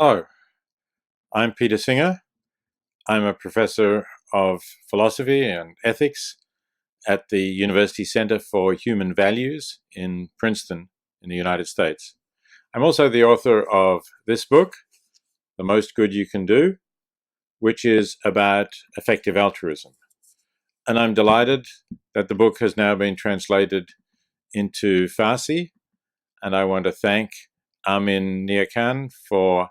Hello, I'm Peter Singer. I'm a professor of philosophy and ethics at the University Center for Human Values in Princeton in the United States. I'm also the author of this book, The Most Good You Can Do, which is about effective altruism. And I'm delighted that the book has now been translated into Farsi, and I want to thank Amin Niakan for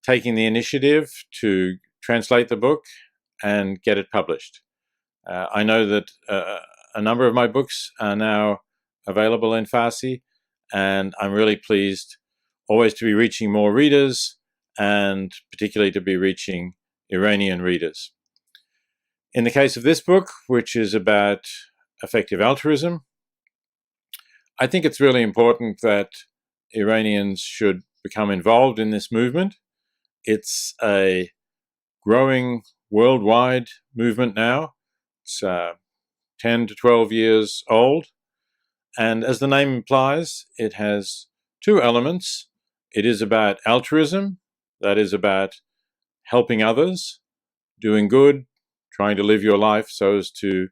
taking the initiative to translate the book and get it published. I know that a number of my books are now available in Farsi, and I'm really pleased always to be reaching more readers, and particularly to be reaching Iranian readers. In the case of this book, which is about effective altruism, I think it's really important that Iranians should become involved in this movement. It's a growing worldwide movement now. It's 10 to 12 years old. And as the name implies, it has two elements. It is about altruism, that is about helping others, doing good, trying to live your life so as to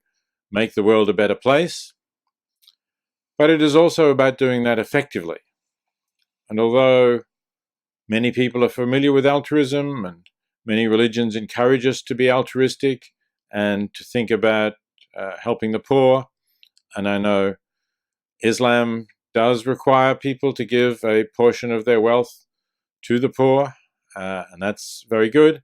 make the world a better place. But it is also about doing that effectively. And although many people are familiar with altruism, and many religions encourage us to be altruistic and to think about helping the poor. And I know Islam does require people to give a portion of their wealth to the poor, and that's very good.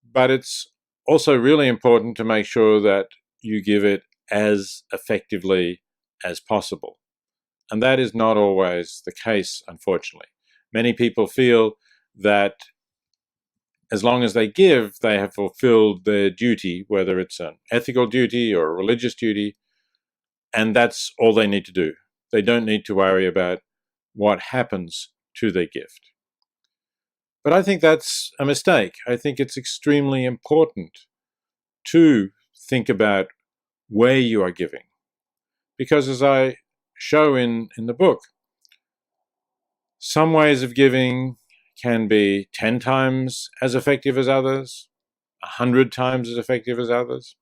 But it's also really important to make sure that you give it as effectively as possible. And that is not always the case, unfortunately. Many people feel that as long as they give, they have fulfilled their duty, whether it's an ethical duty or a religious duty, and that's all they need to do. They don't need to worry about what happens to their gift. But I think that's a mistake. I think it's extremely important to think about where you are giving. Because as I show in the book, some ways of giving can be 10 times as effective as others, 100 times as effective as others,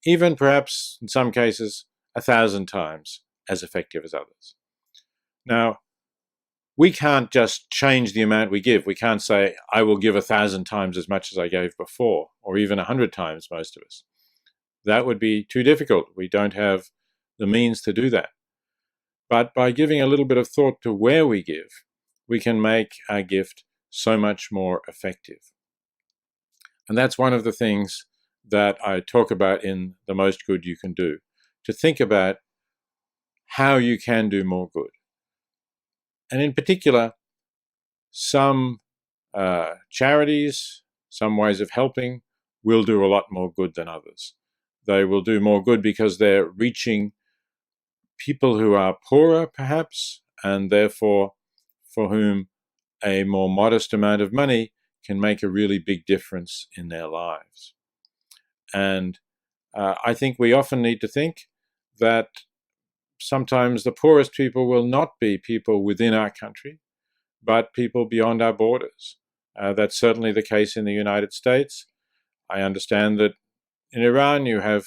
even perhaps in some cases 1,000 times as effective as others. Now, we can't just change the amount we give. We can't say, I will give 1,000 times as much as I gave before, or even 100 times, most of us. That would be too difficult. We don't have the means to do that. But by giving a little bit of thought to where we give, we can make our gift so much more effective. And that's one of the things that I talk about in The Most Good You Can Do, to think about how you can do more good. And in particular, some charities, some ways of helping will do a lot more good than others. They will do more good because they're reaching people who are poorer, perhaps, and therefore for whom a more modest amount of money can make a really big difference in their lives. And I think we often need to think that sometimes the poorest people will not be people within our country, but people beyond our borders. That's certainly the case in the United States. I understand that in Iran you have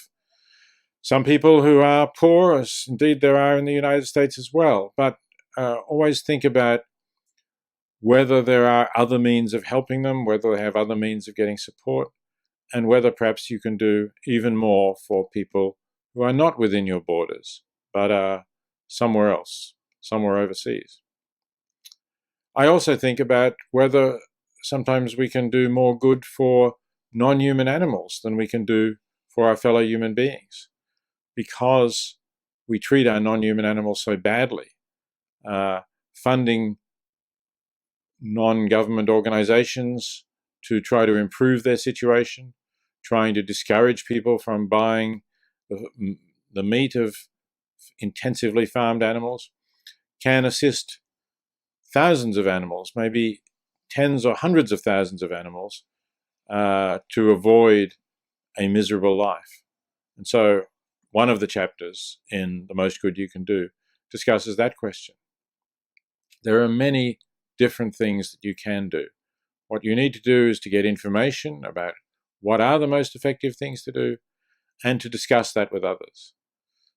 some people who are poor, as indeed there are in the United States as well. But always think about whether there are other means of helping them, whether they have other means of getting support, and whether perhaps you can do even more for people who are not within your borders, but are somewhere else, somewhere overseas. I also think about whether sometimes we can do more good for non-human animals than we can do for our fellow human beings, because we treat our non-human animals so badly. Funding non-government organizations to try to improve their situation, trying to discourage people from buying the meat of intensively farmed animals, can assist thousands of animals, maybe tens or hundreds of thousands of animals, to avoid a miserable life. And so one of the chapters in The Most Good You Can Do discusses that question. There are many different things that you can do. What you need to do is to get information about what are the most effective things to do and to discuss that with others.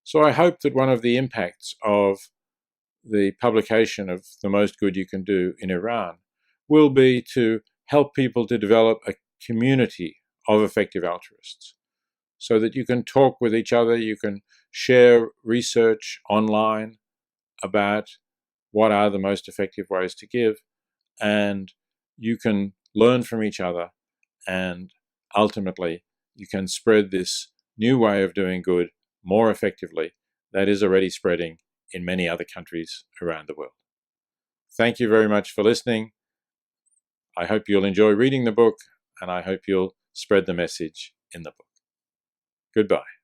So I hope that one of the impacts of the publication of The Most Good You Can Do in Iran will be to help people to develop a community of effective altruists so that you can talk with each other, you can share research online about what are the most effective ways to give, and you can learn from each other, and ultimately you can spread this new way of doing good more effectively that is already spreading in many other countries around the world. Thank you very much for listening. I hope you'll enjoy reading the book, and I hope you'll spread the message in the book. Goodbye.